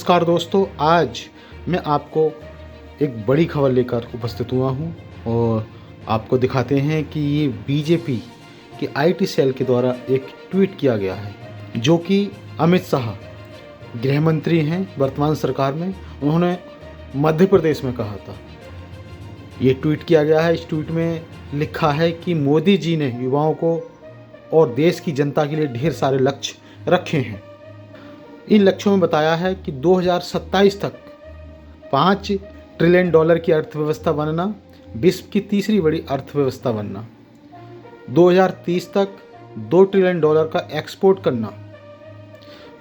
नमस्कार दोस्तों, आज मैं आपको एक बड़ी खबर लेकर उपस्थित हुआ हूं और आपको दिखाते हैं कि ये बीजेपी के आईटी सेल के द्वारा एक ट्वीट किया गया है जो कि अमित शाह गृह मंत्री हैं वर्तमान सरकार में, उन्होंने मध्य प्रदेश में कहा था। ये ट्वीट किया गया है। इस ट्वीट में लिखा है कि मोदी जी ने युवाओं को और देश की जनता के लिए ढेर सारे लक्ष्य रखे हैं। इन लक्ष्यों में बताया है कि 2027 तक $5 ट्रिलियन की अर्थव्यवस्था बनना, विश्व की तीसरी बड़ी अर्थव्यवस्था बनना, 2030 तक $2 ट्रिलियन का एक्सपोर्ट करना,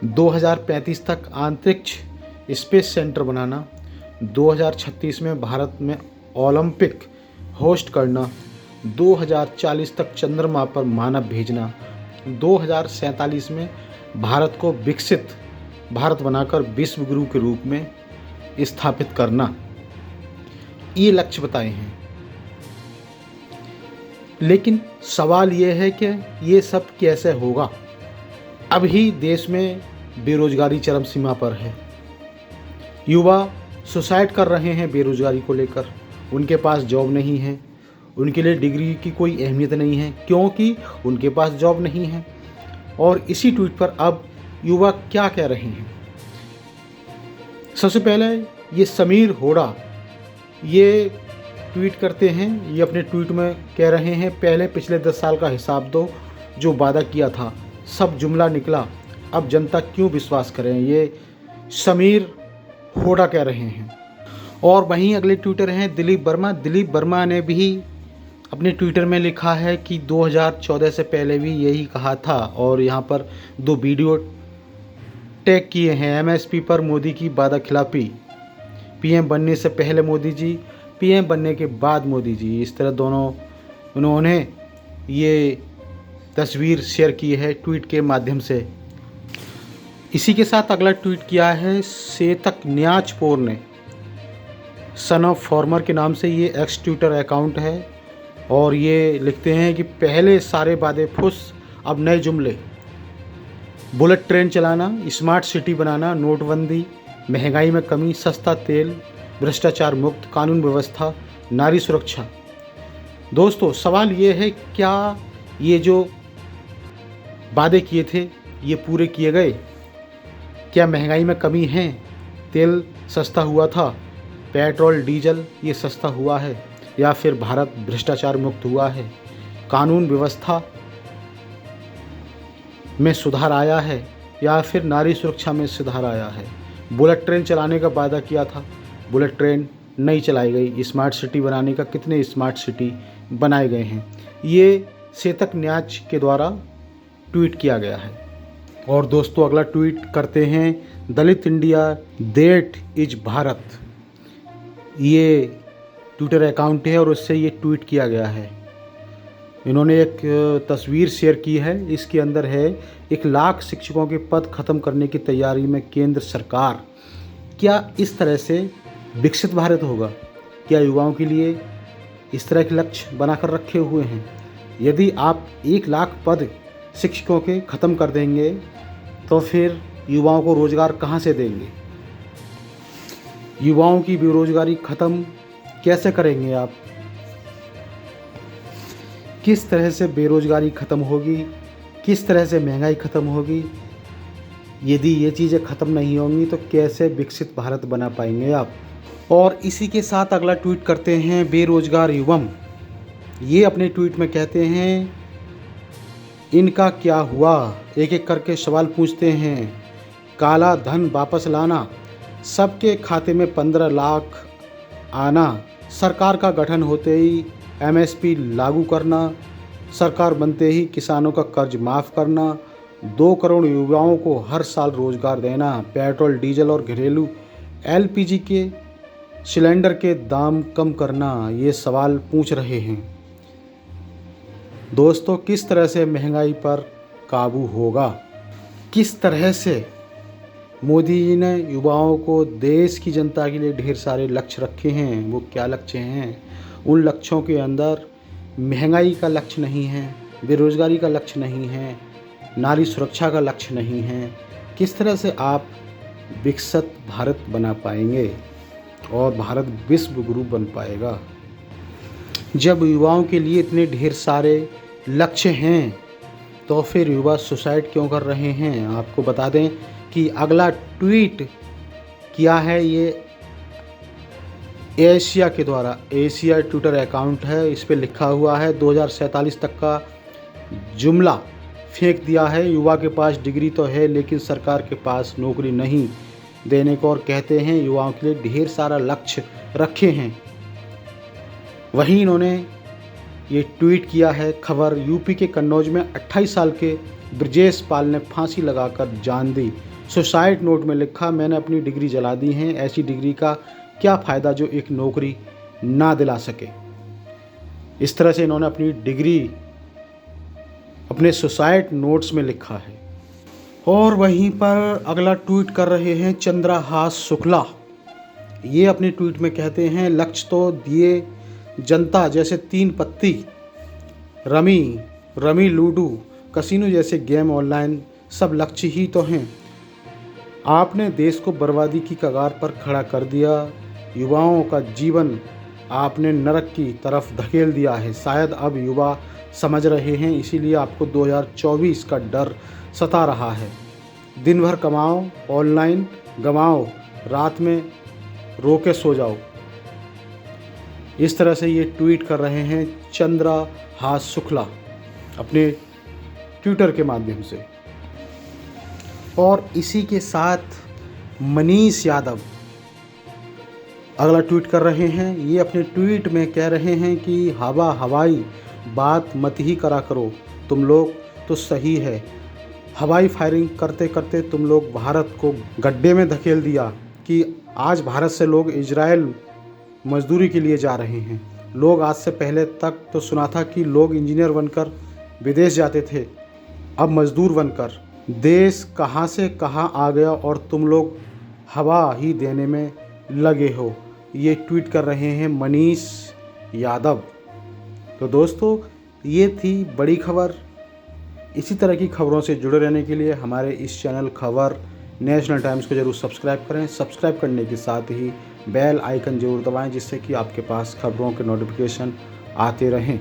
2035 तक अंतरिक्ष स्पेस सेंटर बनाना, 2036 में भारत में ओलंपिक होस्ट करना, 2040 तक चंद्रमा पर मानव भेजना, 2047 में भारत को विकसित भारत बनाकर विश्व गुरु के रूप में स्थापित करना, ये लक्ष्य बताए हैं। लेकिन सवाल ये है कि ये सब कैसे होगा। अभी देश में बेरोजगारी चरम सीमा पर है। युवा सुसाइड कर रहे हैं बेरोजगारी को लेकर। उनके पास जॉब नहीं है, उनके लिए डिग्री की कोई अहमियत नहीं है क्योंकि उनके पास जॉब नहीं है। और इसी ट्वीट पर अब युवा क्या कह रहे हैं। सबसे पहले ये समीर होड़ा ये ट्वीट करते हैं। ये अपने ट्वीट में कह रहे हैं, पहले पिछले 10 साल का हिसाब दो, जो वादा किया था सब जुमला निकला, अब जनता क्यों विश्वास करें। ये समीर होड़ा कह रहे हैं। और वहीं अगले ट्विटर हैं दिलीप वर्मा। दिलीप वर्मा ने भी अपने ट्विटर में लिखा है कि 2014 से पहले भी यही कहा था और यहाँ पर 2 वीडियो टैग किए हैं। एमएसपी पर मोदी की वादा खिलाफी, पीएम बनने से पहले मोदी जी, पीएम बनने के बाद मोदी जी, इस तरह दोनों उन्होंने ये तस्वीर शेयर की है ट्वीट के माध्यम से। इसी के साथ अगला ट्वीट किया है सेतक न्याचपोर ने। सन ऑफ फॉर्मर के नाम से ये एक्स ट्विटर अकाउंट है और ये लिखते हैं कि पहले सारे वादे फुस, अब नए जुमले। बुलेट ट्रेन चलाना, स्मार्ट सिटी बनाना, नोटबंदी, महंगाई में कमी, सस्ता तेल, भ्रष्टाचार मुक्त, कानून व्यवस्था, नारी सुरक्षा। दोस्तों सवाल ये है, क्या ये जो वादे किए थे ये पूरे किए गए? क्या महंगाई में कमी है? तेल सस्ता हुआ था, पेट्रोल डीजल ये सस्ता हुआ है, या फिर भारत भ्रष्टाचार मुक्त हुआ है? कानून व्यवस्था में सुधार आया है या फिर नारी सुरक्षा में सुधार आया है? बुलेट ट्रेन चलाने का वादा किया था, बुलेट ट्रेन नहीं चलाई गई। स्मार्ट सिटी बनाने का कितने स्मार्ट सिटी बनाए गए हैं? ये सेतक न्याच के द्वारा ट्वीट किया गया है। और दोस्तों अगला ट्वीट करते हैं दलित इंडिया दैट इज भारत। ये ट्विटर अकाउंट है और उससे ये ट्वीट किया गया है। इन्होंने एक तस्वीर शेयर की है। इसके अंदर है 1 लाख शिक्षकों के पद खत्म करने की तैयारी में केंद्र सरकार। क्या इस तरह से विकसित भारत होगा? क्या युवाओं के लिए इस तरह के लक्ष्य बनाकर रखे हुए हैं? यदि आप 1 लाख पद शिक्षकों के ख़त्म कर देंगे तो फिर युवाओं को रोज़गार कहाँ से देंगे? युवाओं की बेरोज़गारी ख़त्म कैसे करेंगे आप? किस तरह से बेरोज़गारी ख़त्म होगी? किस तरह से महंगाई ख़त्म होगी? यदि ये चीज़ें ख़त्म नहीं होंगी तो कैसे विकसित भारत बना पाएंगे आप? और इसी के साथ अगला ट्वीट करते हैं बेरोज़गार युवम। ये अपने ट्वीट में कहते हैं, इनका क्या हुआ? एक एक करके सवाल पूछते हैं। काला धन वापस लाना, सबके खाते में 15 लाख आना, सरकार का गठन होते ही एमएसपी लागू करना, सरकार बनते ही किसानों का कर्ज माफ़ करना, 2 करोड़ युवाओं को हर साल रोज़गार देना, पेट्रोल डीजल और घरेलू एलपीजी के सिलेंडर के दाम कम करना, ये सवाल पूछ रहे हैं। दोस्तों किस तरह से महंगाई पर काबू होगा? किस तरह से मोदी जी ने युवाओं को, देश की जनता के लिए ढेर सारे लक्ष्य रखे हैं? वो क्या लक्ष्य हैं? उन लक्ष्यों के अंदर महंगाई का लक्ष्य नहीं है, बेरोज़गारी का लक्ष्य नहीं है, नारी सुरक्षा का लक्ष्य नहीं है। किस तरह से आप विकसित भारत बना पाएंगे और भारत विश्व गुरु बन पाएगा। जब युवाओं के लिए इतने ढेर सारे लक्ष्य हैं तो फिर युवा सुसाइड क्यों कर रहे हैं? आपको बता दें कि अगला ट्वीट किया है ये एशिया के द्वारा। एशिया ट्विटर अकाउंट है, इस पे लिखा हुआ है 2047 तक का जुमला फेंक दिया है। युवा के पास डिग्री तो है लेकिन सरकार के पास नौकरी नहीं देने को, और कहते हैं युवाओं के लिए ढेर सारा लक्ष्य रखे हैं। वहीं इन्होंने ये ट्वीट किया है खबर, यूपी के कन्नौज में 28 साल के ब्रजेश पाल ने फांसी लगाकर जान दी। सुसाइड नोट में लिखा, मैंने अपनी डिग्री जला दी है, ऐसी डिग्री का क्या फ़ायदा जो एक नौकरी ना दिला सके। इस तरह से इन्होंने अपनी डिग्री अपने सुसाइड नोट्स में लिखा है। और वहीं पर अगला ट्वीट कर रहे हैं चंद्रहास शुक्ला। ये अपने ट्वीट में कहते हैं, लक्ष्य तो दिए जनता जैसे 3 पत्ती, रमी लूडो, कसिनो जैसे गेम ऑनलाइन सब लक्ष्य ही तो हैं। आपने देश को बर्बादी की कगार पर खड़ा कर दिया। युवाओं का जीवन आपने नरक की तरफ धकेल दिया है। शायद अब युवा समझ रहे हैं, इसीलिए आपको 2024 का डर सता रहा है। दिन भर कमाओ, ऑनलाइन गमाओ, रात में रो के सो जाओ। इस तरह से ये ट्वीट कर रहे हैं चंद्रहास शुक्ला अपने ट्विटर के माध्यम से। और इसी के साथ मनीष यादव अगला ट्वीट कर रहे हैं। ये अपने ट्वीट में कह रहे हैं कि हवाई बात मत ही करा करो, तुम लोग तो सही है। हवाई फायरिंग करते करते तुम लोग भारत को गड्ढे में धकेल दिया कि आज भारत से लोग इजराइल मजदूरी के लिए जा रहे हैं। लोग आज से पहले तक तो सुना था कि लोग इंजीनियर बनकर विदेश जाते थे, अब मजदूर बनकर। देश कहाँ से कहाँ आ गया और तुम लोग हवा ही देने में लगे हो। ये ट्वीट कर रहे हैं मनीष यादव। तो दोस्तों, ये थी बड़ी खबर। इसी तरह की खबरों से जुड़े रहने के लिए हमारे इस चैनल खबर नेशनल टाइम्स को जरूर सब्सक्राइब करें। सब्सक्राइब करने के साथ ही बेल आइकन जरूर दबाएं, जिससे कि आपके पास खबरों के नोटिफिकेशन आते रहें।